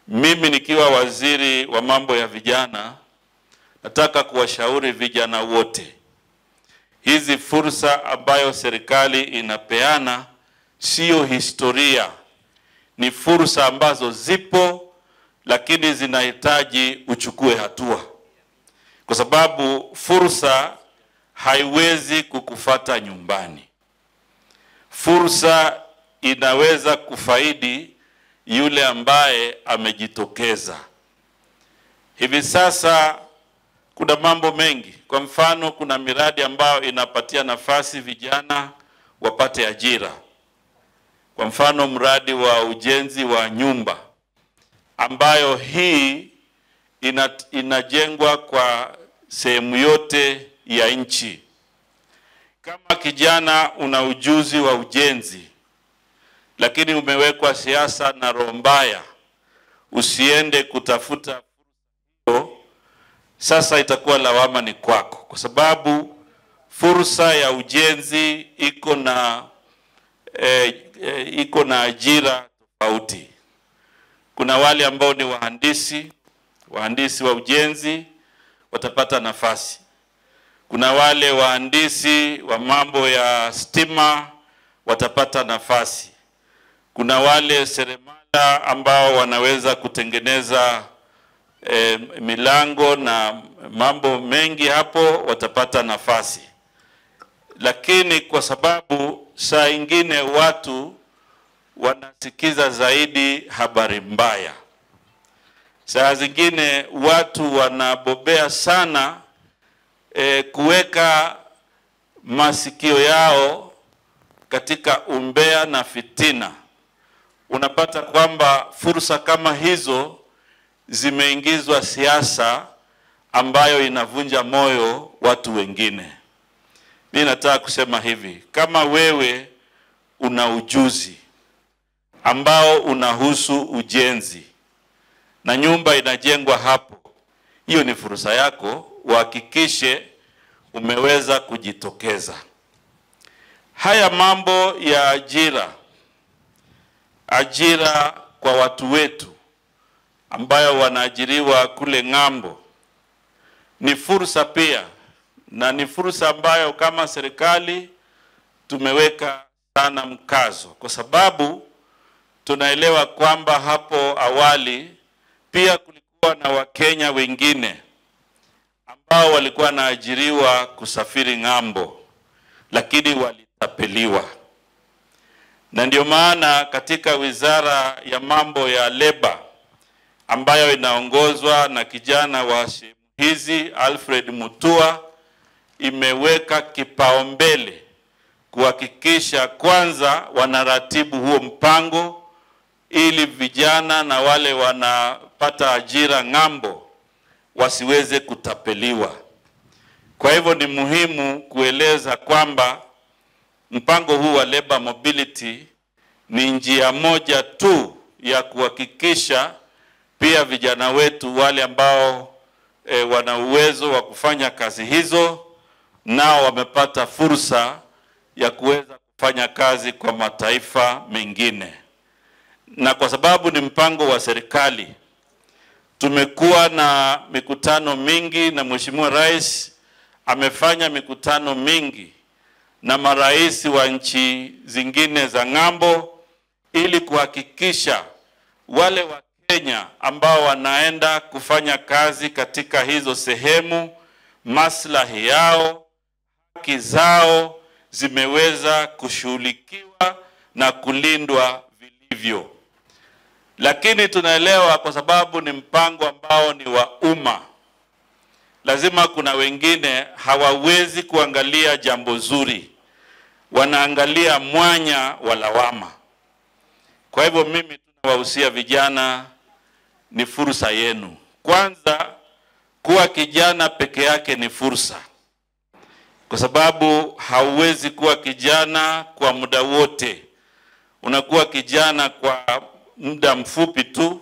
Mimi nikiwa waziri wa mambo ya vijana, nataka kuwashauri vijana wote. Hizi fursa ambayo serikali inapeana sio historia. Ni fursa ambazo zipo, lakini zinahitaji uchukue hatua. Kwa sababu fursa haiwezi kukufata nyumbani. Fursa inaweza kufaidi yule ambaye amejitokeza. Hivi sasa kuna mambo mengi. Kwa mfano, kuna miradi ambayo inapatia nafasi vijana wapate ajira. Kwa mfano, mradi wa ujenzi wa nyumba ambayo hii inajengwa kwa sehemu yote ya nchi. Kama kijana una ujuzi wa ujenzi, lakini umewekwa siasa na roho mbaya, usiende kutafuta fursa, sasa itakuwa lawama ni kwako. Kwa sababu fursa ya ujenzi iko na ajira tofauti. Kuna wale ambao ni wahandisi wa ujenzi watapata nafasi. Kuna wale wahandisi wa mambo ya stima watapata nafasi. Kuna wale seremala ambao wanaweza kutengeneza milango na mambo mengi hapo watapata nafasi. Lakini kwa sababu saa ingine watu wanasikiza zaidi habari mbaya, saa zingine watu wanabobea sana kuweka masikio yao katika umbea na fitina. Unapata kwamba fursa kama hizo zimeingizwa siasa ambayo inavunja moyo watu wengine. Mimi nataka kusema hivi, kama wewe una ujuzi ambao unahusu ujenzi na nyumba inajengwa hapo, hiyo ni fursa yako, uhakikishe umeweza kujitokeza. Haya mambo ya ajira kwa watu wetu ambayo wanaajiriwa kule ng'ambo ni fursa pia, na ni fursa ambayo kama serikali tumeweka sana mkazo, kwa sababu tunaelewa kwamba hapo awali pia kulikuwa na Wakenya wengine ambao walikuwa wanaajiriwa kusafiri ng'ambo, lakini walitapeliwa. Na ndio maana katika wizara ya mambo ya leba ambayo inaongozwa na kijana wa sehemu hizi Alfred Mutua, imeweka kipaumbele kuhakikisha kwanza wanaratibu huo mpango ili vijana na wale wanapata ajira ng'ambo wasiweze kutapeliwa. Kwa hivyo ni muhimu kueleza kwamba mpango huu wa labor mobility ni njia moja tu ya kuhakikisha pia vijana wetu wale ambao wana uwezo wa kufanya kazi hizo nao wamepata fursa ya kuweza kufanya kazi kwa mataifa mengine. Na kwa sababu ni mpango wa serikali, tumekuwa na mikutano mingi na Mheshimiwa Rais amefanya mikutano mingi na marais wa nchi zingine za ng'ambo ili kuhakikisha wale wa Kenya ambao wanaenda kufanya kazi katika hizo sehemu, maslahi yao, haki zao zimeweza kushughulikiwa na kulindwa vilivyo. Lakini tunaelewa kwa sababu ni mpango ambao ni wa umma, lazima kuna wengine hawawezi kuangalia jambo zuri, wanaangalia mwanya wa lawama. Kwa hivyo mimi tunawahusia vijana, ni fursa yenu. Kwanza, kuwa kijana peke yake ni fursa, kwa sababu hauwezi kuwa kijana kwa muda wote. Unakuwa kijana kwa muda mfupi tu,